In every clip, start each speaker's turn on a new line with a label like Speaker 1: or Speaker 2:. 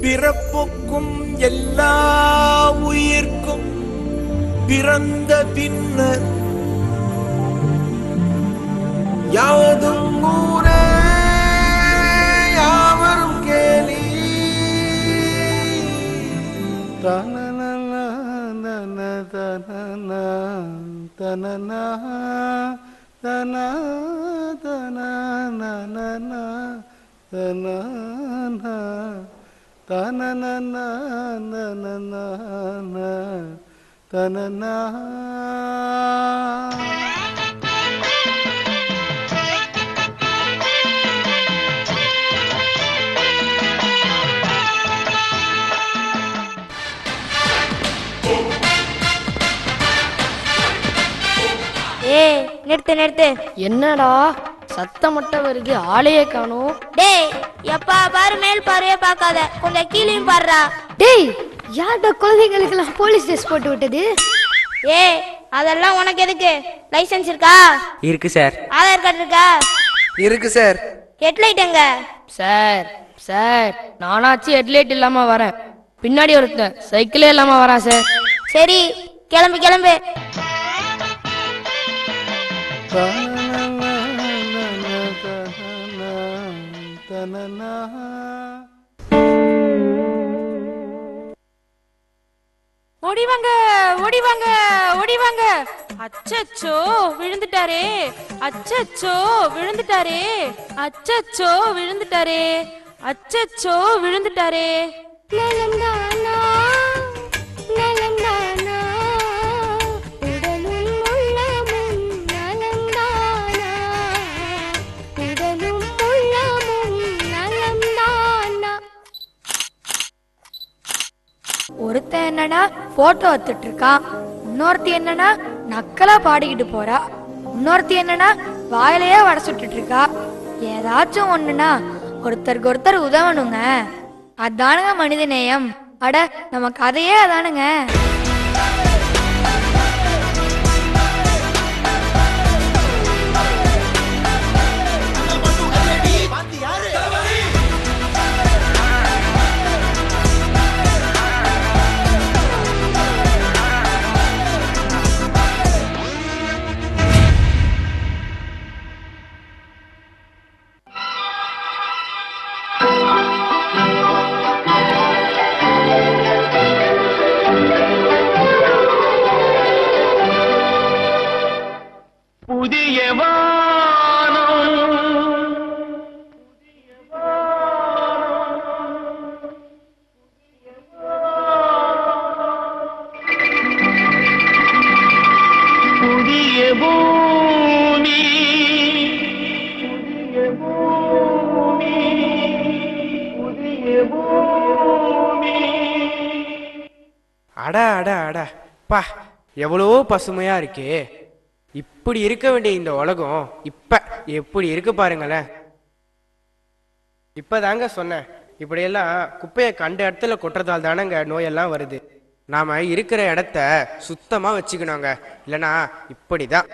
Speaker 1: பிறப்புக்கும் எல்லா உயிர்க்கும் பிறந்த பின்னர் யாவதும் ஊரே யாவரும் கேலி.
Speaker 2: நிறுத்து நிறுத்து.
Speaker 3: என்னடா சத்தம் மட்டும் வருது, ஆளையே காணோம்.
Speaker 2: டேய் எப்பா பாரு மேல் பாருவே பார்க்காத, கொஞ்சம் கீழையும் பாருடா.
Speaker 3: டேய் யார்டா குழந்தைகளுக்கெல்லாம் போலீஸ் ட்ரெஸ் போட்டு விட்டது?
Speaker 2: அதெல்லாம் உனக்கு எதுக்கு? லைசென்ஸ் இருக்கா?
Speaker 4: இருக்கு சார்.
Speaker 2: ஆதார் கார்டு இருக்கா?
Speaker 4: இருக்கு சார்.
Speaker 2: ஹெட்லைட் எங்க?
Speaker 3: சார் சார் நானாச்சு ஹெட்லைட் இல்லாம வரேன், பின்னாடி ஒருத்தன் சைக்கிளே இல்லாம வரான் சார்.
Speaker 2: சரி கிளம்பு கிளம்பு.
Speaker 5: ஓடிவாங்க ஓடிவாங்க ஓடிவாங்க. அச்சச்சோ விழுந்துட்டாரே, அச்சச்சோ விழுந்துட்டாரே, அச்சச்சோ விழுந்துட்டாரே, அச்சச்சோ விழுந்துட்டாரே.
Speaker 2: நலந்தானா நலந்தானா உடலும் உள்ளமும் நலந்தானா, உடலும் உள்ளமும் நலந்தானா.
Speaker 3: ஒருத்தன் என்னன்னா போட்டோ எடுத்துட்டு இருக்கான், இன்னொருத்தி என்னன்னா நக்கலா பாடிக்கிட்டு போறா, இன்னொருத்தி என்னன்னா வாயிலையே வடை சுட்டுட்டு இருக்கா. ஏதாச்சும் ஒண்ணுன்னா ஒருத்தருக்கு ஒருத்தர் உதவணுங்க, அதானுங்க மனித நேயம். அட நம்ம கதையே அதானுங்க.
Speaker 4: அட அட அட பா, எவ்வளோ பசுமையா இருக்கே. இப்படி இருக்க வேண்டிய இந்த உலகம் இப்ப எப்படி இருக்கு பாருங்களேன். இப்பதாங்க சொன்னேன், இப்படியெல்லாம் குப்பையை கண்ட இடத்துல கொட்டுறதால் தானங்க நோயெல்லாம் வருது. நாம இருக்கிற இடத்த சுத்தமா வச்சுக்கணுங்க, இல்லைன்னா இப்படிதான்.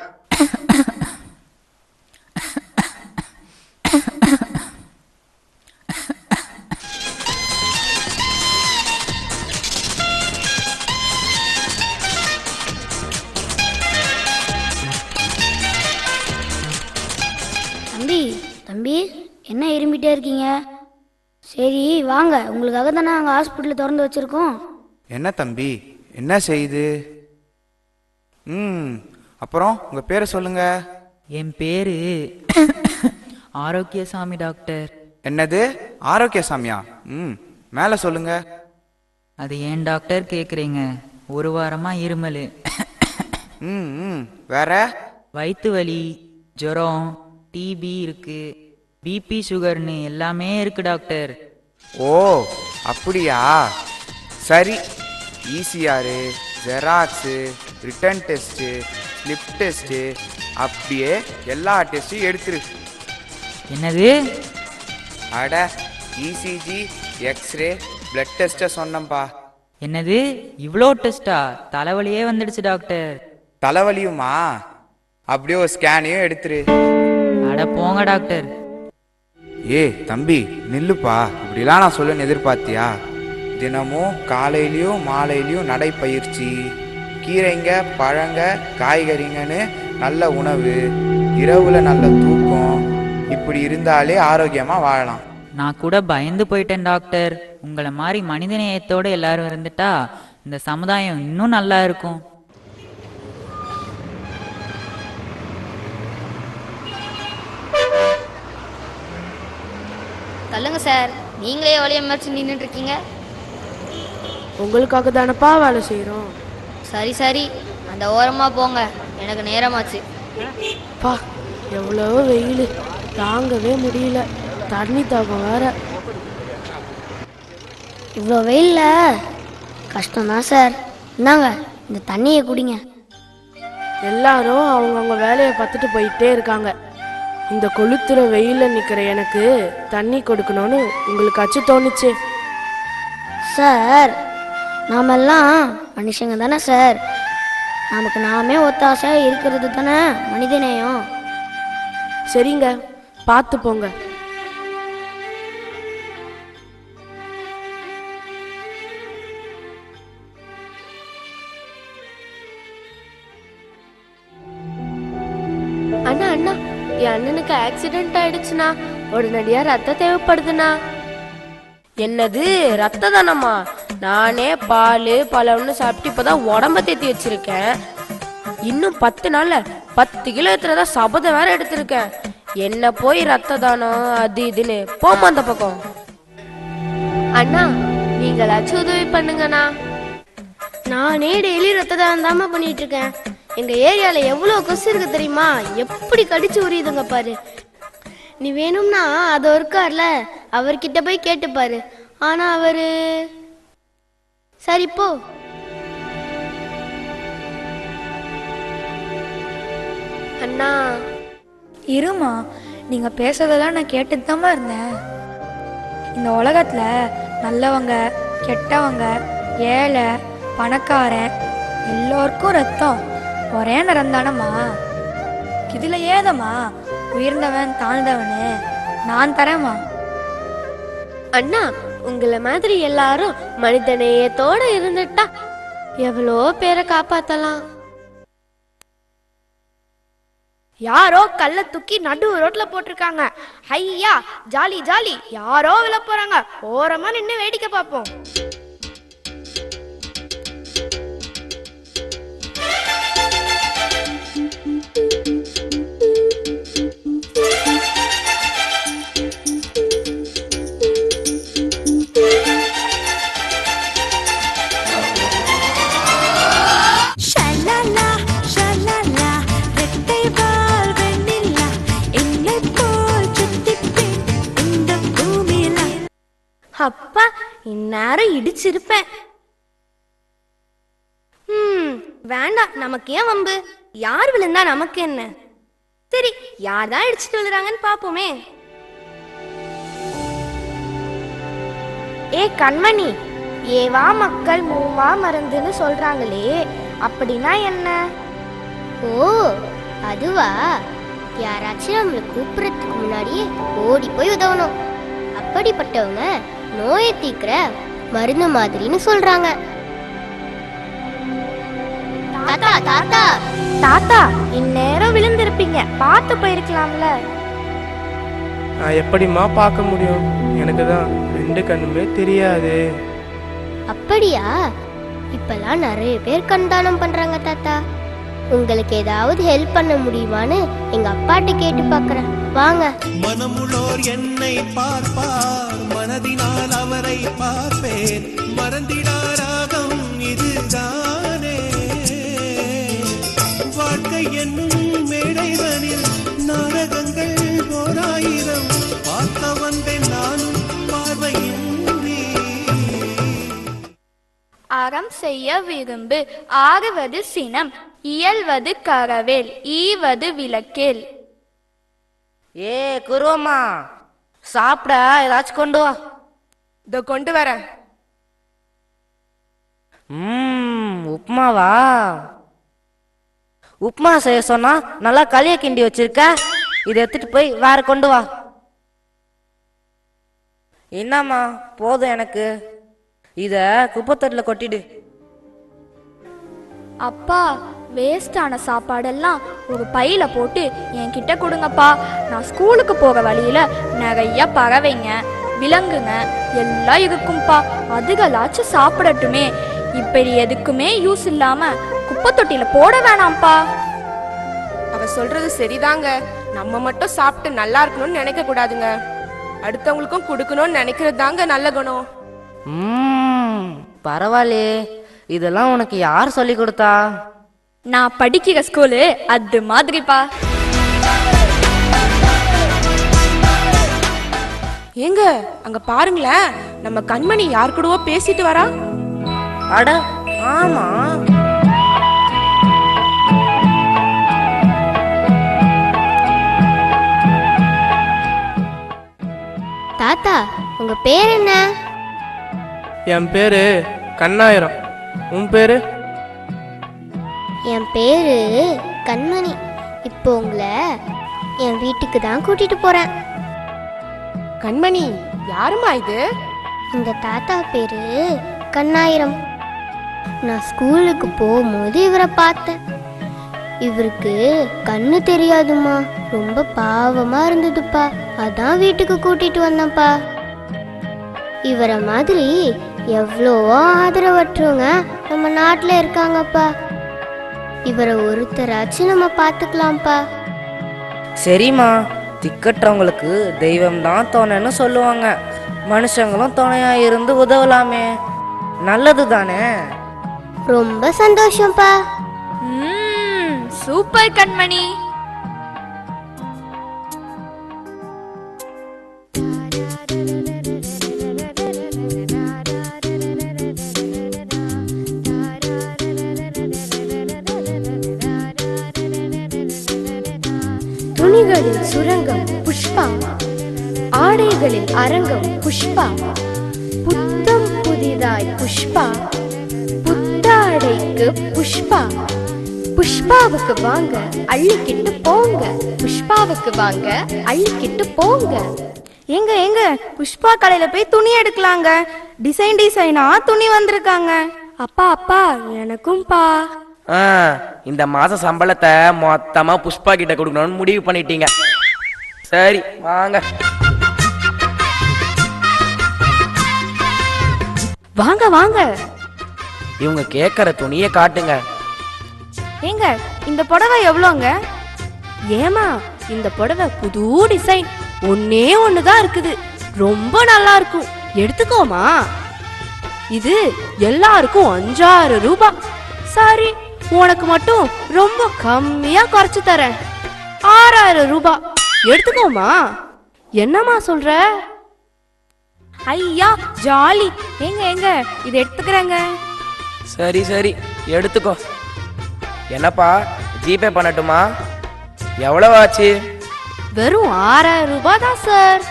Speaker 2: தம்பி தம்பி என்ன இரும்பிட்டே இருக்கீங்க? சரி வாங்க, உங்களுக்காக தானே நாங்கள் ஹாஸ்பிட்டல் திறந்து வச்சிருக்கோம்.
Speaker 6: என்ன தம்பி, என்ன செய்யுது? அப்புறம் உங்க பேரை சொல்லுங்க.
Speaker 7: என் பேரு ஆரோக்கியசாமி டாக்டர்.
Speaker 6: என்னது ஆரோக்கியசாமியா? மேல சொல்லுங்க.
Speaker 7: அது ஏன் டாக்டர் கேக்குறீங்க? ஒரு வாரமா இருமல்.
Speaker 6: வேற?
Speaker 7: வயிற்று வலி, ஜுரம், டிபி இருக்கு, பிபி சுகர்னு எல்லாமே இருக்கு டாக்டர்.
Speaker 6: ஓ அப்படியா, சரி. ECR, xerox, written test, slip test, அப்படியே எல்லா டெஸ்ட்டும் எடுத்துரு.
Speaker 7: என்னது?
Speaker 6: அட இசிஜி, எக்ஸ்ரே, பிளட் டெஸ்ட்டை சொன்னம்பா.
Speaker 7: என்னது இவ்வளோ டெஸ்டா? தலைவலியே வந்துடுச்சு டாக்டர்.
Speaker 6: தலைவலியுமா? அப்படியே ஒரு ஸ்கேனையும் எடுத்துரு.
Speaker 7: அட போங்க டாக்டர்.
Speaker 6: ஏ தம்பி நில்லுப்பா, இப்படிலாம் நான் சொல்லுன்னு எதிர்பார்த்தியா? தினமும் காலையிலையும் மாலையிலையும் நடைப்பயிற்சி, கீரைங்க பழங்க காய்கறிங்கன்னு நல்ல உணவு, இரவுல நல்ல தூக்கம், இப்படி இருந்தாலே ஆரோக்கியமாக வாழலாம்.
Speaker 7: நான் கூட பயந்து போயிட்டேன் டாக்டர். உங்களை மாதிரி மனிதநேயத்தோட எல்லாரும் இருந்துட்டா இந்த சமுதாயம் இன்னும் நல்லா இருக்கும்.
Speaker 2: தள்ளுங்க சார், நீங்களே வழியை மறைச்சு நின்றுட்டு இருக்கீங்க.
Speaker 8: உங்களுக்காக தானப்பா வேலை செய்கிறோம்.
Speaker 2: சரி சரி, அந்த ஓரமா போங்க, எனக்கு நேரமாச்சு.
Speaker 8: பா எவ்வளோ வெயில், தாங்கவே முடியல. தண்ணி தாகம் வேற.
Speaker 2: இவ்வளோ வெயிலில் கஷ்டம்தான் சார். இந்தாங்க இந்த தண்ணியை குடிங்க.
Speaker 8: எல்லாரும் அவங்கவுங்க வேலையை பார்த்துட்டு போயிட்டே இருக்காங்க. இந்த கொளுத்துற வெயிலில் நிற்கிற எனக்கு தண்ணி கொடுக்கணும்னு உங்களுக்காச்சும் தோணுச்சு.
Speaker 2: சார், நாமெல்லாம் மனுஷங்க தானே சார். நமக்கு நாமே ஒத்தாசையாக இருக்கிறது தானே மனிதநேயம்.
Speaker 8: சரிங்க, பார்த்து போங்க. அண்ணா அண்ணா, என் அண்ணனுக்கு ஆக்சிடென்ட் ஆயிடுச்சுண்ணா. உடனடியா ரத்தம் தேவைப்படுதுண்ணா. என்னது ரத்த தானம்மா? நானே பால் பழம்னு சாப்பிட்டு இப்பதான் உடம்ப தேத்தி வச்சிருக்கேன். இன்னும் 10 நாள்ல 10 கிலோ ஏத்துறதா சபதம் வேற எடுத்திருக்கேன். என்ன போய் ரத்த தானம் அது இதுன்னு போமா அந்த பக்கம். அண்ணா நீங்களாச்சும் உதவி பண்ணுங்கண்ணா.
Speaker 2: நானே டெய்லி ரத்த தானம் தாமா பண்ணிட்டு இருக்கேன். எங்க ஏரியால எவ்வளவு கொசு இருக்கு தெரியுமா? எப்படி கடிச்சு உரியுதுங்க பாரு. நீ வேணும்னா அது இருக்கார்ல, அவர்கிட்ட போய் கேட்டு பாரு. ஆனா அவரு சரி போ.
Speaker 8: அண்ணா
Speaker 3: இருமா, நீங்க பேசுறதெல்லாம் நான் கேட்டுட்டு தாமா இருந்தேன். இந்த உலகத்துல நல்லவங்க கெட்டவங்க ஏழை பணக்காரன் எல்லோருக்கும் ரத்தம் ஒரே நிறம் தானம்மா. இதுல ஏதம்மா உயர்ந்தவன் தாழ்ந்தவனு? நான் தரேம்மா.
Speaker 8: அண்ணா உங்களை மாதிரி எல்லாரும் மனிதநேயத்தோட இருந்துட்டா எவ்வளோ பேரை காப்பாத்தலாம்.
Speaker 2: யாரோ கல்ல தூக்கி நடு ரோட்ல போட்டிருக்காங்க. ஐயா ஜாலி ஜாலி. யாரோ விழ போறாங்க, ஓரமா நின்று வேடிக்கை பார்ப்போம். அப்பா இந்நேரம் இடிச்சிருப்பேன். வேண்டாம், நமக்கு ஏன் வம்பு? யார் விழுந்தா நமக்கு என்ன? சரி, யார் தான் இடிச்சிட்டு விழுறாங்கன்னு பாப்போமே. ஏ கண்மணி, ஏவா மக்கள் மூவா மருந்துன்னு சொல்றாங்களே, அப்படின்னா என்ன? ஓ அதுவா? யாராச்சும் நம்மளை கூப்பிடுறதுக்கு முன்னாடியே ஓடி போய் உதவணும். அப்படிப்பட்டவங்க நோயை தீக்கிற மருந்து மாதிரின்னு சொல்றாங்க. தாத்தா தாத்தா தாத்தா, இந்நேரம் விழுந்திருப்பீங்க, பார்த்து போயிருக்கலாம்ல.
Speaker 4: நான் எப்படிம்மா பார்க்க முடியும்? எனக்கு தான் 2 கண்ணுமே தெரியாது.
Speaker 2: அப்படியா? இப்பெல்லாம் நிறைய பேர் கண்தானம் பண்றாங்க தாத்தா. உங்களுக்கு ஏதாவது ஹெல்ப் பண்ண முடியுமான்னு எங்க அப்பாட்ட கேட்டு பார்க்கறேன். வாங்க.
Speaker 1: மனமுள்ளோர் என்னை பார்ப்பார், மனதினால் அவரை பார்ப்பேன். மறந்திடாராகம் இதுதானே வாழ்க்கை என்னும் மேடைதனில் நாடகங்கள் 1000 பார்க்க வந்தேன் நானும் பார்வையின்றி.
Speaker 3: அறம் செய்ய விரும்பு, ஆறுவது சினம், இயல்வது கரவேல், ஈவது விளக்கேல்.
Speaker 9: ஏ குருவம்மா, சாப்பிட ஏதாச்சும் கொண்டு வா.
Speaker 8: இதோ கொண்டு வரேன்.
Speaker 9: உப்புமாவா? உப்புமா செய்ய சொன்னா நல்லா களிய கிண்டி வச்சிருக்க. இதை எடுத்துட்டு போய் வேற கொண்டு வா. என்னம்மா போதும் எனக்கு. இத குப்பைத்தொட்டில கொட்டிடு.
Speaker 3: அப்பா வேஸ்டான சாப்பாடெல்லாம் ஒரு பையில போட்டு என்கிட்ட கொடுங்கப்பா. நான் ஸ்கூலுக்கு போக வழியில நிறைய பறவைங்க விலங்குங்க எல்லாம் இருக்கும்பா. அதுகளாச்சும் சாப்பிடட்டுமே. இப்படி எதுக்குமே யூஸ் இல்லாம குப்பை தொட்டில போட வேணாம்ப்பா.
Speaker 10: அவ சொல்றது சரிதாங்க. நம்ம மட்டும் சாப்பிட்டு நல்லா இருக்கணும்னு நினைக்க கூடாதுங்க. அடுத்தவங்களுக்கும் கொடுக்கணும்னு நினைக்கிறது தாங்க நல்ல குணம்.
Speaker 9: பரவாயில்லையே, இதெல்லாம் உனக்கு யார் சொல்லி கொடுத்தா?
Speaker 3: நான் படிக்கிற ஸ்கூலு அது மாதிரிப்பா.
Speaker 10: ஏங்க அங்க பாருங்களேன், நம்ம கண்மணி யார் கூடவோ பேசிட்டு வரா.
Speaker 9: அட ஆமா,
Speaker 2: தாத்தா உங்க பேர் என்ன?
Speaker 4: என் பேரு கண்ணாயிரம். உன் பேரு?
Speaker 2: என் பேரு கண்மணி. இப்போ உங்களை என் வீட்டுக்கு தான் கூட்டிட்டு போறேன்.
Speaker 10: கண்மணி யாருமா இது?
Speaker 2: இந்த தாத்தா பேரு கண்ணாயிரம். நான் ஸ்கூலுக்கு போகும்போது இவரை பார்த்தேன். இவருக்கு கண்ணு தெரியாதுமா, ரொம்ப பாவமா இருந்ததுப்பா. அதான் வீட்டுக்கு கூட்டிட்டு வந்தேன்ப்பா. இவரை மாதிரி எவ்வளவோ ஆதரவற்றவங்க நம்ம நாட்டில் இருக்காங்கப்பா. இவரை ஒருத்தராச்சும் நம்ம பார்த்துக்கலாம்ப்பா.
Speaker 9: சரிம்மா, திக்கற்றவங்களுக்கு தெய்வம் தான் துணைன்னு சொல்லுவாங்க. மனுஷங்களும் துணையா இருந்து உதவலாமே, நல்லது தானே.
Speaker 2: ரொம்ப சந்தோஷம்ப்பா.
Speaker 3: சூப்பர் கண்மணி.
Speaker 2: துணிகளில் சுரங்கம் புஷ்பா, ஆடைகளில் அரங்கம் புஷ்பா. புத்தம் புதிதாய் புஷ்பா, புத்தாடைக்கு புஷ்பா. புஷ்பாவுக்கு வாங்க அள்ளிக்கிட்டு போங்க, புஷ்பாவுக்கு வாங்க அள்ளிக்கிட்டு போங்க.
Speaker 3: எங்க புஷ்பா கடையில போய் துணி எடுக்கலாங்க. டிசைன் டிசைனா துணி வந்திருக்காங்க. அப்பா அப்பா எனக்கும்பா.
Speaker 11: இந்த மாச சம்பளத்தை மொத்தமா புஷ்பா கிட்ட கொடுக்கணும்னு முடிவு பண்ணிட்டீங்க. சரி வாங்க.
Speaker 3: வாங்க வாங்க.
Speaker 11: இவங்க கேட்கற துணியை காட்டுங்க.
Speaker 3: ஏங்க இந்த புடவை எவ்வளோங்க? ஏமா இந்த புடவை புது டிசைன், ஒன்னே ஒண்ணுதான் இருக்குது, ரொம்ப நல்லா இருக்கும், எடுத்துக்கோமா. இது எல்லாருக்கும் 5,6 ரூபாய். சரி உனக்கு மட்டும் ரொம்ப கம்மியா குறைச்சு தரேன், 6,000 ரூபாய், எடுத்துக்கோமா. என்னம்மா சொல்ற? ஐயா ஜாலி. எங்க இது எடுத்துக்கிறேங்க.
Speaker 11: சரி சரி எடுத்துக்கோ. என்னப்பா ஜிபே பண்ணட்டுமா? எவ்வளவு ஆச்சு?
Speaker 3: வெறும் 6,000 ரூபாய் தான் சார்.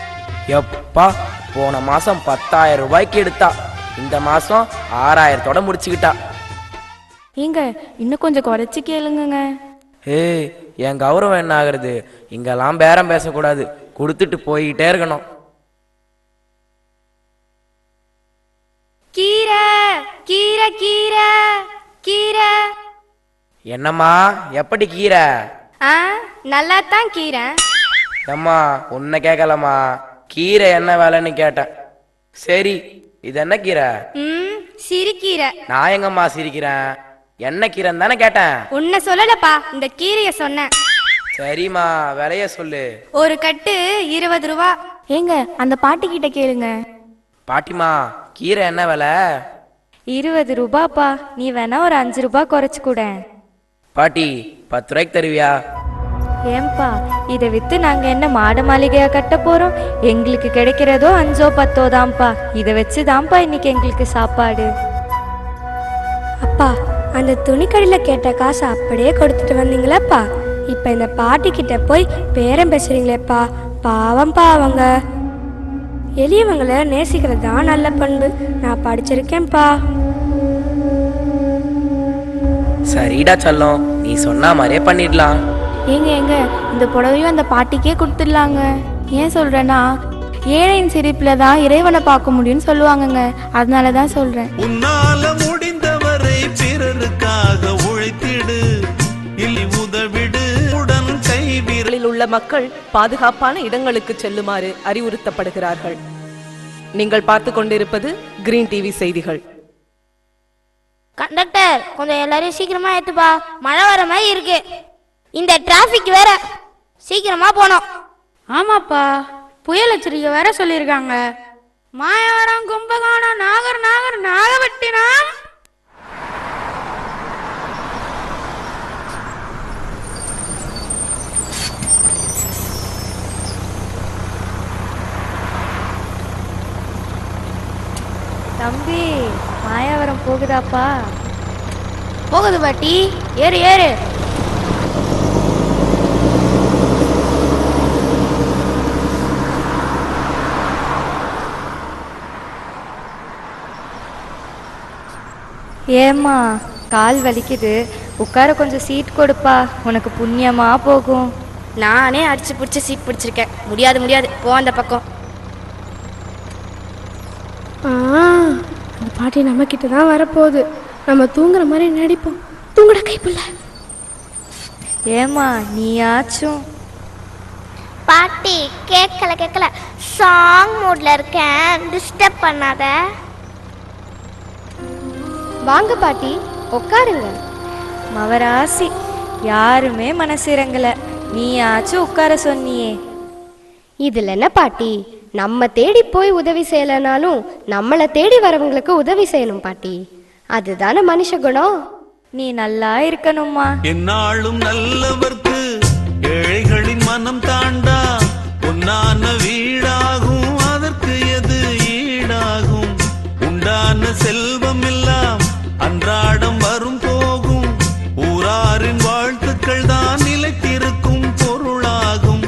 Speaker 11: எப்பா, போன மாசம் 10,000 ரூபாய்க்கு எடுத்தா, இந்த மாசம் 6,000தோட முடிச்சுக்கிட்டா.
Speaker 3: ஏங்க இன்னும் கொஞ்சம் குறைச்சு கேளுங்க.
Speaker 11: ஏய், என் கௌரவம் என்ன ஆகுறது? இங்கெல்லாம் பேரம் பேசக்கூடாது, கொடுத்துட்டு போயிட்டே இருக்கணும்.
Speaker 3: கீரை கீரை கீரை கீரை.
Speaker 11: என்னம்மா எப்படி கீரை?
Speaker 3: நல்லா தான் கீரை.
Speaker 11: அம்மா உன்னை கேட்கலம்மா, கீரை என்ன வேலைன்னு கேட்டேன். சரி இது என்ன கீரை?
Speaker 3: சிறுகீரை.
Speaker 11: நான் எங்கம்மா சிரிக்கிறேன், என்ன கீரைன்னு தானே கேட்டேன்.
Speaker 3: உன்னை சொல்லலப்பா, இந்த கீரைய சொன்னேன்.
Speaker 11: சரிம்மா விலைய சொல்லு.
Speaker 3: ஒரு கட்டு 20 ரூபா. ஏங்க அந்த பாட்டி கிட்ட கேளுங்க.
Speaker 11: பாட்டிமா கீரை என்ன விலை?
Speaker 3: 20 ரூபாப்பா, நீ வேணா ஒரு 5 ரூபாய் குறைச்சு கூட.
Speaker 11: பாட்டி 10 ரூபாய்க்கு தருவியா?
Speaker 3: ஏன்பா இதை வித்து நாங்க என்ன மாடு மாளிகையா கட்ட போறோம்? எங்களுக்கு கிடைக்கிறதோ 5ஓ 10ஓ தான்ப்பா. இதை வச்சுதான்ப்பா இன்னைக்கு எங்களுக்கு சாப்பாடு. அப்பா அந்த துணிக்கடையில கேட்ட காசை அப்படியே கொடுத்துட்டு வந்தீங்களாப்பா. இப்ப இந்த பாட்டி கிட்ட போய் பேரம் பேசுறீங்களேப்பா, பாவம்பா. அவங்க எளியவங்களை நேசிக்கிறது தான் நல்ல பண்பு. நான் படிச்சிருக்கேன்ப்பா.
Speaker 11: சரிடா செல்லம், நீ சொன்ன மாதிரியே பண்ணிடலாம்.
Speaker 3: ஏங்க இந்த புடவையும் அந்த பாட்டிக்கே கொடுத்துடலாங்க. ஏன் சொல்றேன்னா, ஏழையின் சிரிப்புல தான் இறைவனை பார்க்க முடியும்னு சொல்லுவாங்கங்க. அதனால தான் சொல்றேன்.
Speaker 1: உன்னால முடிந்தவரை பிறருக்காக உழைத்திடு, இல்லை உதவிடு, உடன் கைவிரலில்
Speaker 12: உள்ள மக்கள் பாதுகாப்பான இடங்களுக்கு செல்லுமாறு அறிவுறுத்தப்படுகிறார்கள். நீங்கள் பார்த்து கொண்டிருப்பது கிரீன் டிவி செய்திகள்.
Speaker 2: கண்டக்டர், கொஞ்சம் எல்லாரையும் சீக்கிரமா ஏத்துப்பா, மழை வர மாதிரி இருக்கு. இந்த டிராபிக் வேற, சீக்கிரமா போனோம்.
Speaker 3: ஆமாப்பா, புயல் எச்சரிக்கை வேற சொல்லியிருக்காங்க. மாயவரம், கும்பகோணம், நாகப்பட்டினம். தம்பி, மாயாவரம் போகுதாப்பா?
Speaker 2: போகுது பாட்டி, ஏறு ஏறு.
Speaker 3: ஏம்மா, கால் வலிக்குது, உட்கார கொஞ்சம் சீட் கொடுப்பா, உனக்கு புண்ணியமா போகும்.
Speaker 2: நானே அடிச்சு பிடிச்சி சீட் பிடிச்சிருக்கேன். முடியாது, போ அந்த பக்கம்.
Speaker 13: அந்த பாட்டி நம்ம கிட்ட தான் வரப்போகுது. நம்ம தூங்குற மாதிரி நடிப்போம். தூங்குட கைப்புள்ள.
Speaker 3: ஏம்மா, நீயாச்சும்.
Speaker 2: பாட்டி, கேட்கல, சாங் மூட்ல இருக்கேன், டிஸ்டர்ப் பண்ணாத.
Speaker 3: வாங்க பாட்டி, உட்காருங்க. மவராசி, யாருமே மனசு இறங்கல, நீயாச்சும் உட்கார சொன்னியே.
Speaker 13: இதுல என்ன பாட்டி, நம்ம தேடி போய் உதவி செய்யலனாலும் நம்மளை தேடி வரவங்களுக்கு உதவி செய்யணும் பாட்டி. அதுதானே மனுஷ குணம்.
Speaker 3: நீ நல்லா இருக்கணும்மா.
Speaker 1: என்னாலும் நல்லவர்க்கு ஏழைகளின் மனம் தாண்டா, பொன்னான வீடாகும், அதற்கு எது ஈடாகும்? உண்டான செல்வம் எல்லாம் அன்றாடம் வரும் போகும், ஊராரின் வாழ்த்துக்கள் தான் நிலைத்திருக்கும் பொருளாகும்.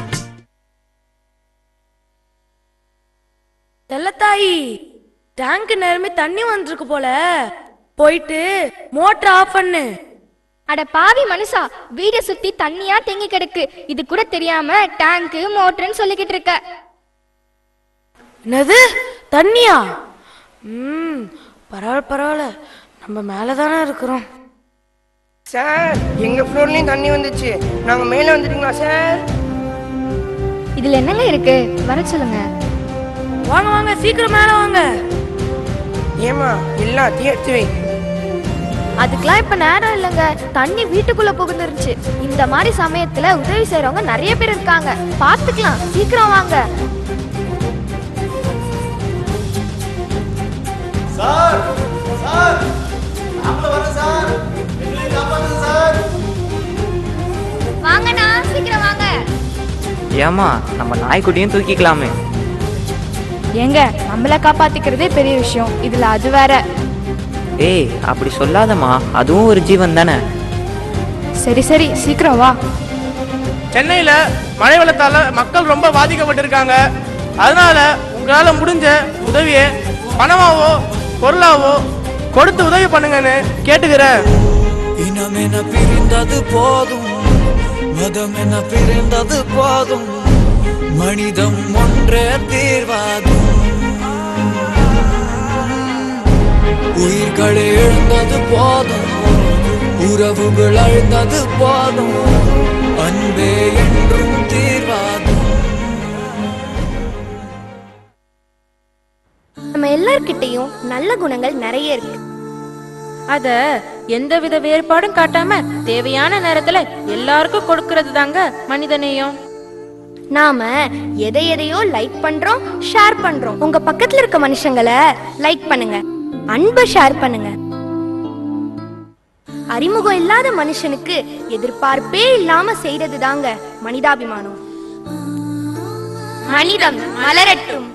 Speaker 3: செல்லத்தாயி, டேங்க் நேரமே தண்ணி வந்துருக்கு போல, போயிட்டு மோட்டர் ஆஃப் பண்ணு.
Speaker 13: அட பாவி மனுஷா, வீட சுத்தி தண்ணியா தேங்கி கிடக்கு, இது கூட தெரியாம டேங்க் மோட்டர்னு சொல்லிக்கிட்டு இருக்க.
Speaker 3: என்னது, தண்ணியா? பரவாயில்ல, நம்ம மேலதானே இருக்கிறோம்.
Speaker 14: சார், எங்க ஃப்ளோர்லயும் தண்ணி வந்துச்சு, நாங்க மேல வந்துட்டீங்களா சார்?
Speaker 13: இதுல என்னங்க இருக்கு, வர சொல்லுங்க.
Speaker 3: வாங்க, சீக்கிரம் மேல வாங்க.
Speaker 14: ஏமா, எல்லாத்தையும் எடுத்து வை.
Speaker 13: அதுக்கெல்லாம் இப்ப நேரம் இல்லைங்க, தண்ணி வீட்டுக்குள்ள புகுந்துருச்சு. இந்த மாதிரி சமயத்துல உதவி செய்யறவங்க நிறைய பேர் இருக்காங்க, பாத்துக்கலாம். சீக்கிரம் வாங்க.
Speaker 1: சார், நாமள வர சார், எங்களை காப்பாத்துங்க சார்.
Speaker 13: வாங்கண்ணா, சீக்கிரம் வாங்க.
Speaker 7: ஏமா, நம்ம நாய்க்குட்டியும் தூக்கிக்கலாமே.
Speaker 3: ஏங்க, நம்மள காப்பாத்திக்கிறதே பெரிய விஷயம், இதுல அது வேற.
Speaker 7: ஏய், அப்படி சொல்லாதம்மா, அதுவும் ஒரு ஜீவன் தானே.
Speaker 3: சரி, சீக்கிரம் வா.
Speaker 4: சென்னையில மழை வெள்ளத்தால மக்கள் ரொம்ப பாதிக்கப்பட்டிருக்காங்க. அதனால உங்களால முடிஞ்ச உதவியை பணமாவோ பொருளாவோ கொடுத்து உதவி பண்ணுங்கன்னு கேட்டுக்கிறேன்.
Speaker 15: இனமென பிரிந்தது போதும், மதமென பிரிந்தது போதும், மனிதம் ஒன்றே தீர்வாகும். உயிர்களை எழுந்தது போதும், உறவுகள் அழுந்தது போதும், அன்பே என்றும் தீர்வாகும்.
Speaker 13: நம்ம எல்லார்கிட்டையும் நல்ல குணங்கள் நிறைய இருக்கு.
Speaker 5: அத எந்தவித வேறுபாடும் காட்டாம தேவையான நேரத்துல எல்லாருக்கும் கொடுக்கறது தாங்க மனிதநேயம்.
Speaker 13: நாம எதையோ லைக் பண்றோம், ஷேர் பண்றோம். உங்க பக்கத்துல இருக்க மனுஷங்களை லைக் பண்ணுங்க, அன்பை ஷேர் பண்ணுங்க. அறிமுகம் இல்லாத மனுஷனுக்கு எதிர்பார்ப்பே இல்லாம செய்யறது தாங்க மனிதாபிமானம். மனிதம் மலரட்டும்.